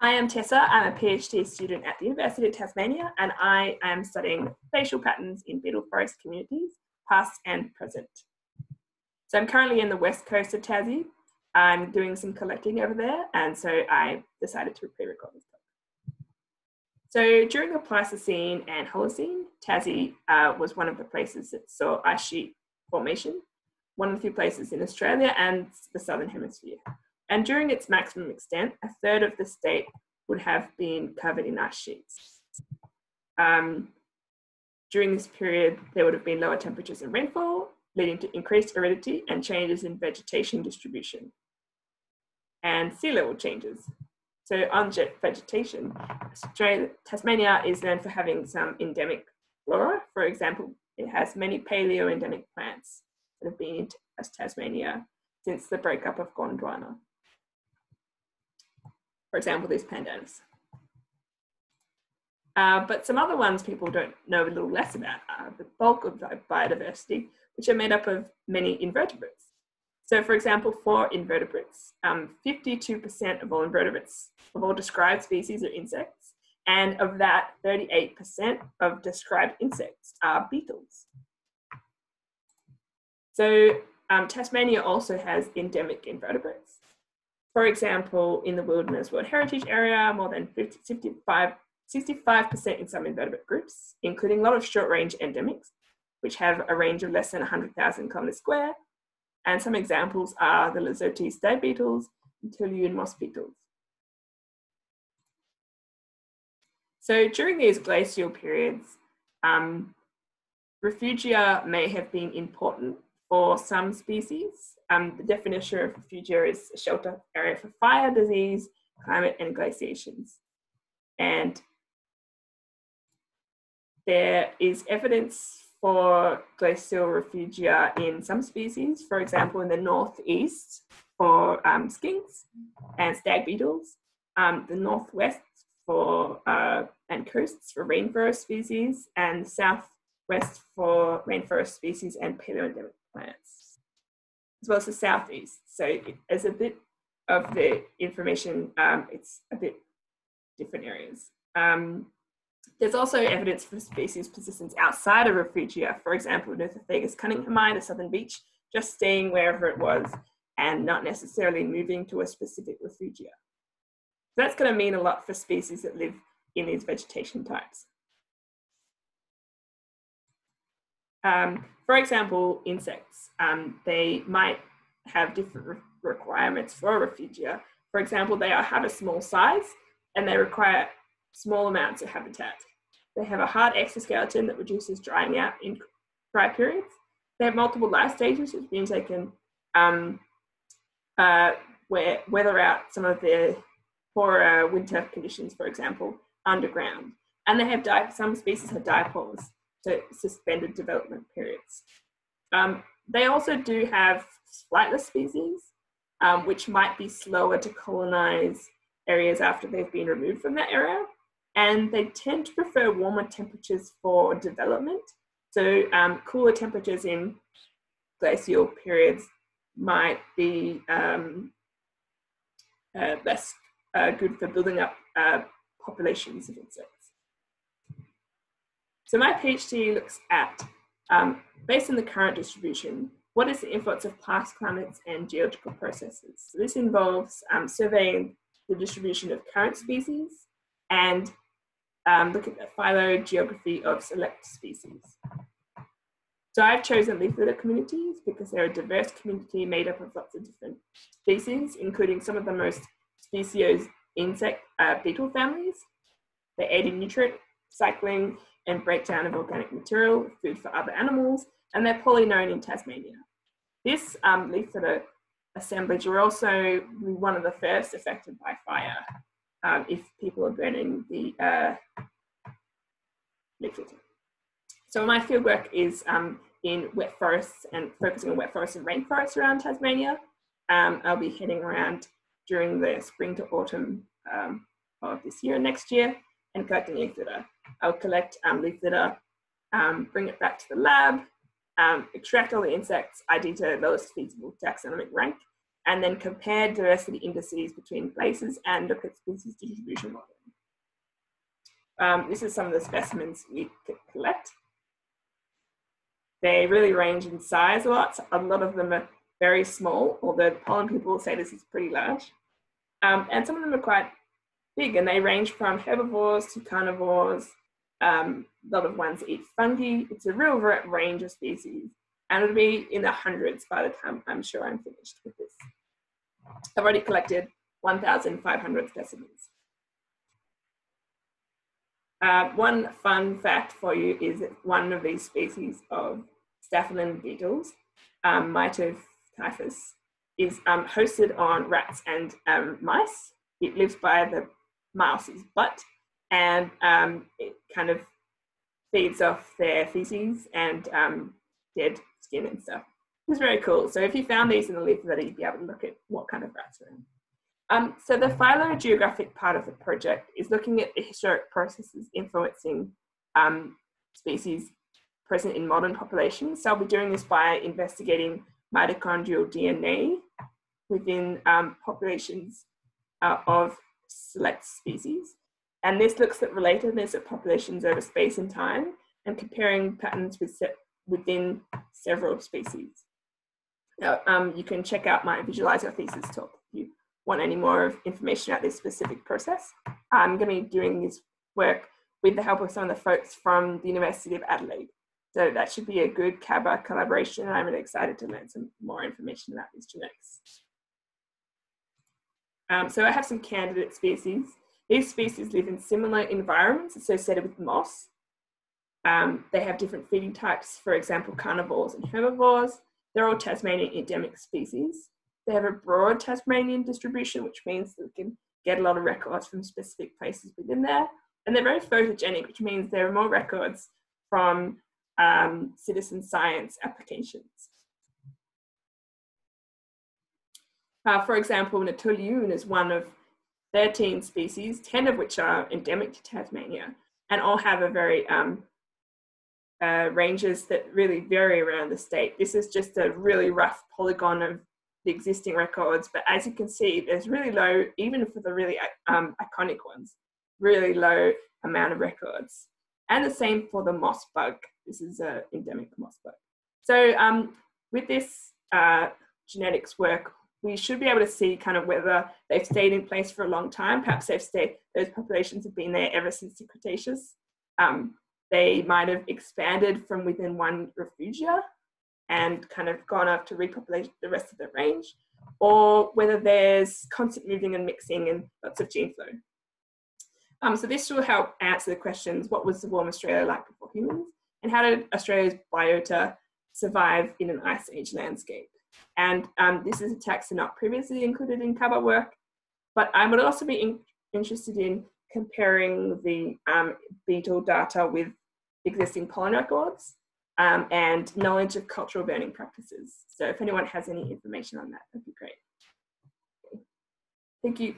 I am Tessa. I'm a PhD student at the University of Tasmania, and I am studying facial patterns in beetle forest communities, past and present. So I'm currently in the west coast of Tassie. I'm doing some collecting over there, and so I decided to pre-record this talk. So during the Pleistocene and Holocene, Tassie was one of the places that saw ice sheet formation, one of the few places in Australia and the Southern Hemisphere. And during its maximum extent, a third of the state would have been covered in ice sheets. During this period, there would have been lower temperatures and rainfall, leading to increased aridity and changes in vegetation distribution and sea level changes. So on vegetation, Tasmania is known for having some endemic flora. For example, it has many paleo-endemic plants that have been in Tasmania since the breakup of Gondwana. For example, these pandanus. But some other ones people don't know a little less about are the bulk of biodiversity, which are made up of many invertebrates. So for example, for invertebrates, 52% of all invertebrates, of all described species are insects, and of that, 38% of described insects are beetles. So Tasmania also has endemic invertebrates. For example, in the Wilderness World Heritage Area, more than 65% in some invertebrate groups, including a lot of short-range endemics, which have a range of less than 100,000 kilometers square. And some examples are the Lizotes day beetles and Toluene moss beetles. So during these glacial periods, refugia may have been important for some species. The definition of refugia is a shelter area for fire, disease, climate, and glaciations. And there is evidence for glacial refugia in some species, for example, in the northeast for skinks and stag beetles, the northwest for and coasts for rainforest species, and southwest for rainforest species and paleoendemic plants, as well as the southeast. So as a bit of the information, it's a bit different areas. There's also evidence for species persistence outside of refugia. For example, Nothofagus cunninghamii, the southern beech, just staying wherever it was and not necessarily moving to a specific refugia. So that's going to mean a lot for species that live in these vegetation types. For example, insects, they might have different requirements for a refugia. For example, they have a small size and they require small amounts of habitat. They have a hard exoskeleton that reduces drying out in dry periods. They have multiple life stages, which means they can weather out some of the poorer winter conditions, for example, underground. And they have some species have diapause, so suspended development periods. They also do have flightless species, which might be slower to colonize areas after they've been removed from that area. And they tend to prefer warmer temperatures for development. So cooler temperatures in glacial periods might be less good for building up populations of insects. So my PhD looks at, based on the current distribution, what is the influence of past climates and geological processes? So this involves surveying the distribution of current species and look at the phylogeography of select species. So I've chosen leaf litter communities because they're a diverse community made up of lots of different species, including some of the most speciose insect beetle families. They aid in nutrient cycling and breakdown of organic material, food for other animals, and they're poorly known in Tasmania. This leaf litter assemblage are also one of the first affected by fire if people are burning the leaf litter. So my fieldwork is in wet forests and focusing on wet forests and rainforests around Tasmania. I'll be heading around during the spring to autumn of this year and next year and collecting leaf litter. I'll collect leaf litter, bring it back to the lab, extract all the insects, ID to lowest feasible taxonomic rank, and then compared diversity indices between places and look at species distribution modeling. This is some of the specimens we could collect. They really range in size a lot. So a lot of them are very small, although the pollen people will say this is pretty large. And some of them are quite big, and they range from herbivores to carnivores. A lot of ones eat fungi. It's a real range of species, and it'll be in the hundreds by the time I'm sure I'm finished with this. I've already collected 1,500 specimens. One fun fact for you is that one of these species of staphyline beetles, Typhus, is hosted on rats and mice. It lives by the mouse's butt, and it kind of feeds off their feces and dead skin and stuff. It's very cool. So if you found these in the leaf litter, you'd be able to look at what kind of rats are in. So the phylogeographic part of the project is looking at the historic processes influencing species present in modern populations. So I'll be doing this by investigating mitochondrial DNA within populations of select species. And this looks at relatedness of populations over space and time and comparing patterns within several species. Now, you can check out my Visualize Your Thesis talk if you want any more information about this specific process. I'm going to be doing this work with the help of some of the folks from the University of Adelaide. So that should be a good CABAH collaboration, and I'm really excited to learn some more information about these genetics. So I have some candidate species. These species live in similar environments associated with moss. They have different feeding types, for example, carnivores and herbivores. They're all Tasmanian endemic species. They have a broad Tasmanian distribution, which means that we can get a lot of records from specific places within there. And they're very photogenic, which means there are more records from citizen science applications. For example, Natuliyun is one of 13 species, 10 of which are endemic to Tasmania, and all have a very ranges that really vary around the state. This is just a really rough polygon of the existing records, but as you can see, there's really low, even for the really iconic ones, really low amount of records. And the same for the moss bug. This is an endemic moss bug. So with this genetics work, we should be able to see kind of whether they've stayed in place for a long time. Perhaps those populations have been there ever since the Cretaceous. They might have expanded from within one refugia and kind of gone up to repopulate the rest of the range, or whether there's constant moving and mixing and lots of gene flow. So this will help answer the questions, what was the warm Australia like before humans? And how did Australia's biota survive in an ice age landscape? And this is a text not previously included in CABAH work, but I would also be interested in comparing the beetle data with existing pollen records and knowledge of cultural burning practices. So if anyone has any information on that, that'd be great. Thank you.